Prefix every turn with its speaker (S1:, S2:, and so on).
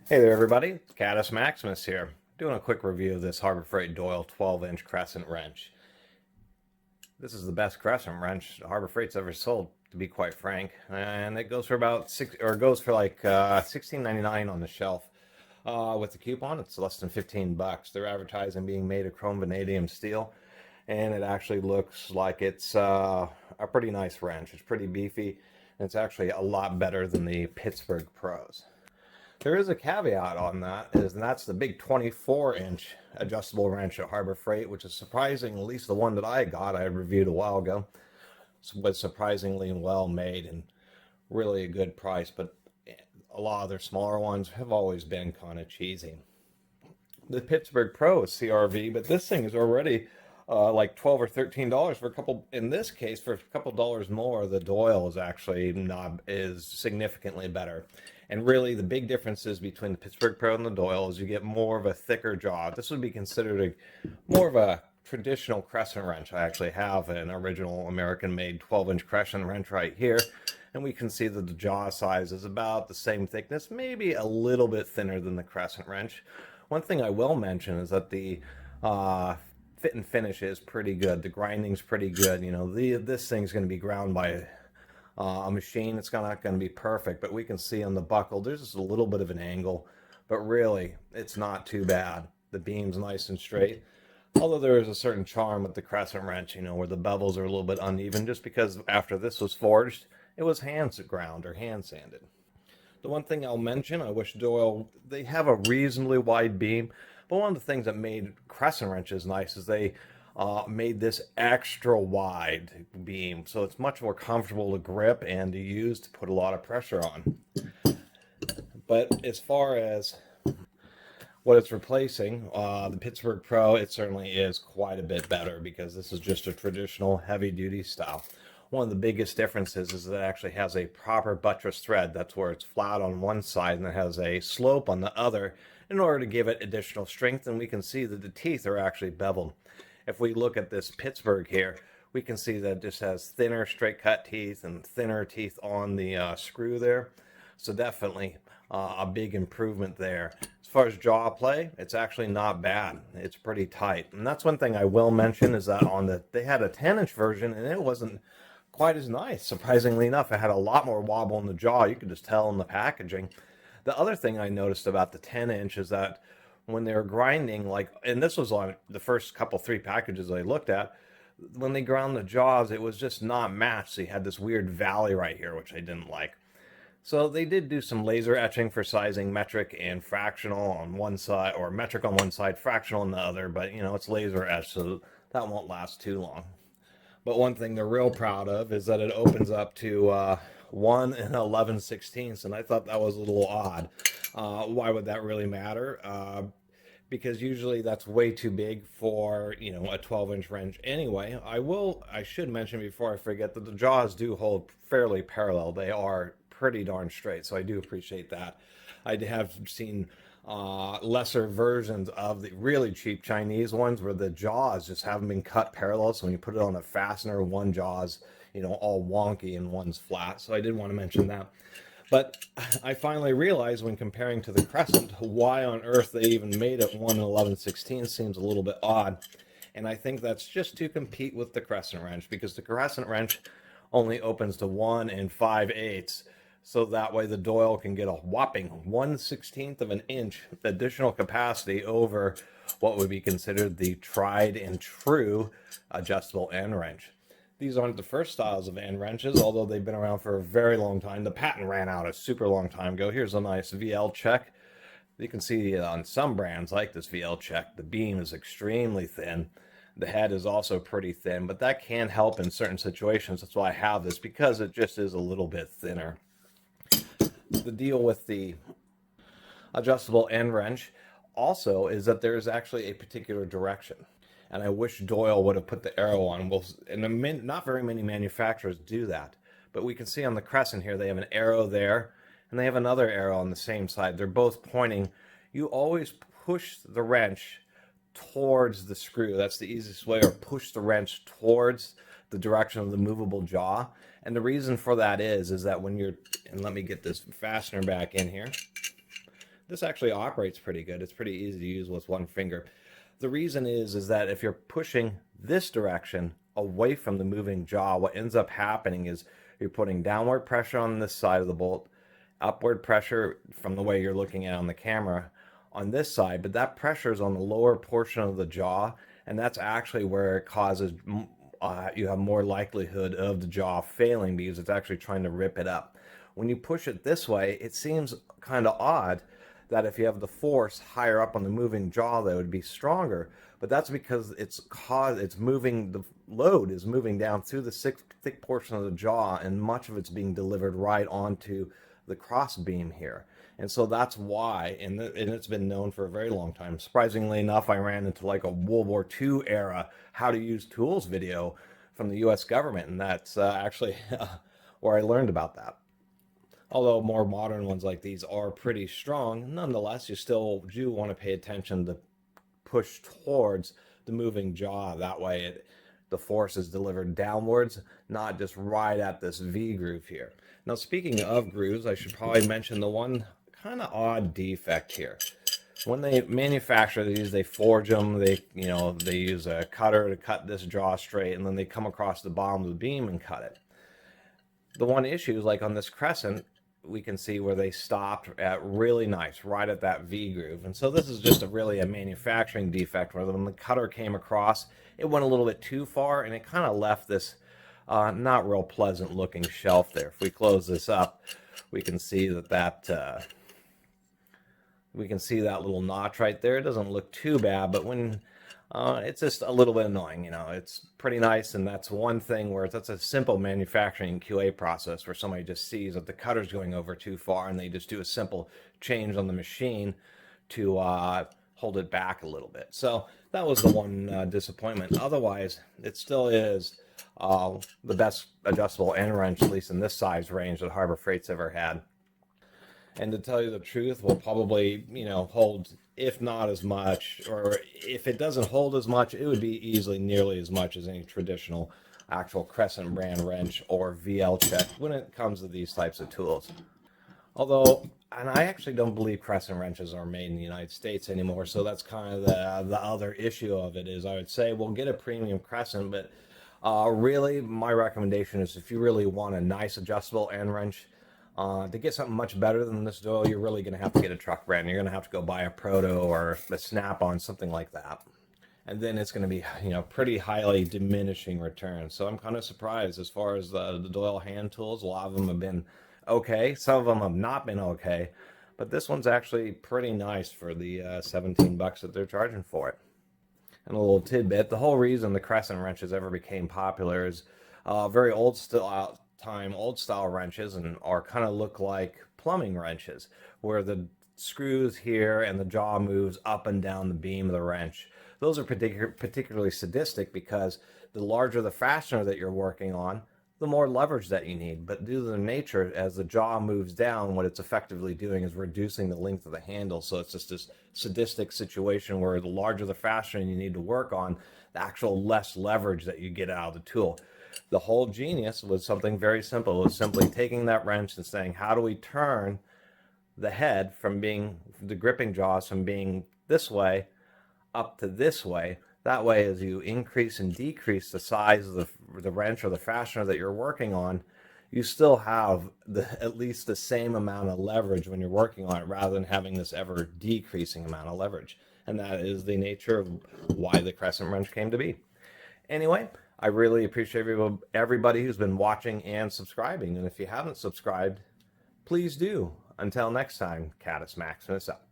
S1: Hey there everybody, it's Catus Maximus here, doing a quick review of this Harbor Freight Doyle 12-inch crescent wrench. This is the best crescent wrench Harbor Freight's ever sold, to be quite frank, and it goes for about $16.99 on the shelf. With the coupon, it's less than 15 bucks. They're advertising being made of chrome vanadium steel, and it actually looks like it's a pretty nice wrench. It's pretty beefy, and it's actually a lot better than the Pittsburgh Pros. There is a caveat on that, and that's the big 24-inch adjustable wrench at Harbor Freight, which is surprising, at least the one that I got, I reviewed a while ago, was surprisingly well made and really a good price, but a lot of their smaller ones have always been kind of cheesy. The Pittsburgh Pro is CRV, but this thing is already like $12 or $13 for a couple. In this case, for a couple dollars more, the Doyle is actually not is significantly better. And really, the big differences between the Pittsburgh Pro and the Doyle is you get more of a thicker jaw. This would be considered more of a traditional crescent wrench. I actually have an original American-made 12-inch crescent wrench right here, and we can see that the jaw size is about the same thickness, maybe a little bit thinner than the crescent wrench. One thing I will mention is that the fit and finish is pretty good. The grinding's pretty good. You know, this thing's going to be ground by a machine. It's not going to be perfect, but we can see on the buckle there's just a little bit of an angle, but really it's not too bad. The beam's nice and straight. Although there is a certain charm with the crescent wrench, you know, where the bevels are a little bit uneven, just because after this was forged, it was hand ground or hand sanded. The one thing I'll mention, I wish Doyle, they have a reasonably wide beam, but one of the things that made crescent wrenches nice is they made this extra wide beam, so it's much more comfortable to grip and to use to put a lot of pressure on. But as far as what it's replacing, the Pittsburgh Pro, it certainly is quite a bit better because this is just a traditional heavy-duty style. One of the biggest differences is that it actually has a proper buttress thread. That's where it's flat on one side and it has a slope on the other in order to give it additional strength, and we can see that the teeth are actually beveled. If we look at this Pittsburgh here, we can see that it just has thinner straight cut teeth and thinner teeth on the screw there. So definitely a big improvement there. As far as jaw play, it's actually not bad. It's pretty tight. And that's one thing I will mention is that they had a 10-inch version and it wasn't quite as nice. Surprisingly enough, it had a lot more wobble in the jaw. You could just tell in the packaging. The other thing I noticed about the 10-inch is that when they were grinding, like, and this was on the first couple, 3 packages I looked at, when they ground the jaws, it was just not matched. So you had this weird valley right here, which I didn't like. So they did do some laser etching for sizing metric and fractional on one side, or metric on one side, fractional on the other, but you know, it's laser etched, so that won't last too long. But one thing they're real proud of is that it opens up to 1 and 11/16, and I thought that was a little odd. Why would that really matter? Because usually that's way too big for, you know, a 12-inch wrench anyway. I should mention before I forget that the jaws do hold fairly parallel. They are pretty darn straight, so I do appreciate that. I have seen lesser versions of the really cheap Chinese ones where the jaws just haven't been cut parallel, so when you put it on a fastener, one jaw's, you know, all wonky and one's flat. So I did want to mention that. But I finally realized when comparing to the Crescent, why on earth they even made it 1 and 11/16 seems a little bit odd. And I think that's just to compete with the Crescent wrench, because the Crescent wrench only opens to 1 and 5/8. So that way the Doyle can get a whopping 1/16 of an inch additional capacity over what would be considered the tried and true adjustable end wrench. These aren't the first styles of end wrenches, although they've been around for a very long time. The patent ran out a super long time ago. Here's a nice VL check. You can see on some brands like this VL check, the beam is extremely thin. The head is also pretty thin, but that can help in certain situations. That's why I have this, because it just is a little bit thinner. The deal with the adjustable end wrench also is that there is actually a particular direction. And I wish Doyle would have put the arrow on. Well, and not very many manufacturers do that. But we can see on the Crescent here, they have an arrow there, and they have another arrow on the same side. They're both pointing. You always push the wrench towards the screw. That's the easiest way, or push the wrench towards the direction of the movable jaw. And the reason for that is that when you're, and let me get this fastener back in here. This actually operates pretty good. It's pretty easy to use with one finger. The reason is that if you're pushing this direction away from the moving jaw, what ends up happening is you're putting downward pressure on this side of the bolt, upward pressure from the way you're looking at on the camera on this side, but that pressure is on the lower portion of the jaw, and that's actually where it causes you have more likelihood of the jaw failing because it's actually trying to rip it up. When you push it this way, it seems kind of odd that if you have the force higher up on the moving jaw, that would be stronger, but that's because it's moving, the load is moving down through the thick portion of the jaw, and much of it's being delivered right onto the cross beam here. And so that's why, and it's been known for a very long time. Surprisingly enough, I ran into like a World War II era how to use tools video from the US government, and that's actually where I learned about that. Although more modern ones like these are pretty strong, nonetheless, you still do want to pay attention to push towards the moving jaw. That way the force is delivered downwards, not just right at this V groove here. Now, speaking of grooves, I should probably mention the one kind of odd defect here. When they manufacture these, they forge them, they use a cutter to cut this jaw straight, and then they come across the bottom of the beam and cut it. The one issue is, like on this crescent, we can see where they stopped at really nice, right at that V groove. And so this is just a manufacturing defect where when the cutter came across, it went a little bit too far, and it kind of left this not real pleasant looking shelf there. If we close this up, we can see that little notch right there. It doesn't look too bad, but when it's just a little bit annoying. It's pretty nice, and that's one thing where that's a simple manufacturing QA process where somebody just sees that the cutter's going over too far, and they just do a simple change on the machine to hold it back a little bit. So that was the one disappointment. Otherwise, it still is the best adjustable end wrench, at least in this size range, that Harbor Freight's ever had. And to tell you the truth, will probably, hold, if not as much, or if it doesn't hold as much, it would be easily nearly as much as any traditional actual Crescent brand wrench or VL check when it comes to these types of tools. Although, and I actually don't believe Crescent wrenches are made in the United States anymore, so that's kind of the other issue of it is I would say, well, get a premium Crescent, but really my recommendation is if you really want a nice adjustable end wrench, to get something much better than this Doyle, you're really going to have to get a truck brand. You're going to have to go buy a Proto or a Snap-on, something like that. And then it's going to be, pretty highly diminishing returns. So I'm kind of surprised as far as the Doyle hand tools. A lot of them have been okay. Some of them have not been okay. But this one's actually pretty nice for the 17 bucks that they're charging for it. And a little tidbit, the whole reason the Crescent wrenches ever became popular is very old style wrenches and kind of look like plumbing wrenches, where the screws here and the jaw moves up and down the beam of the wrench. Those are particularly sadistic because the larger the fastener that you're working on, the more leverage that you need. But due to the nature, as the jaw moves down, what it's effectively doing is reducing the length of the handle. So it's just this sadistic situation where the larger the fastener you need to work on, the actual less leverage that you get out of the tool. The whole genius was something very simple. It was simply taking that wrench and saying, how do we turn the head from being, the gripping jaws from being this way up to this way. That way, as you increase and decrease the size of the wrench or the fastener that you're working on, you still have at least the same amount of leverage when you're working on it, rather than having this ever decreasing amount of leverage. And that is the nature of why the Crescent wrench came to be. Anyway, I really appreciate everybody who's been watching and subscribing. And if you haven't subscribed, please do. Until next time, Catus Maximus out.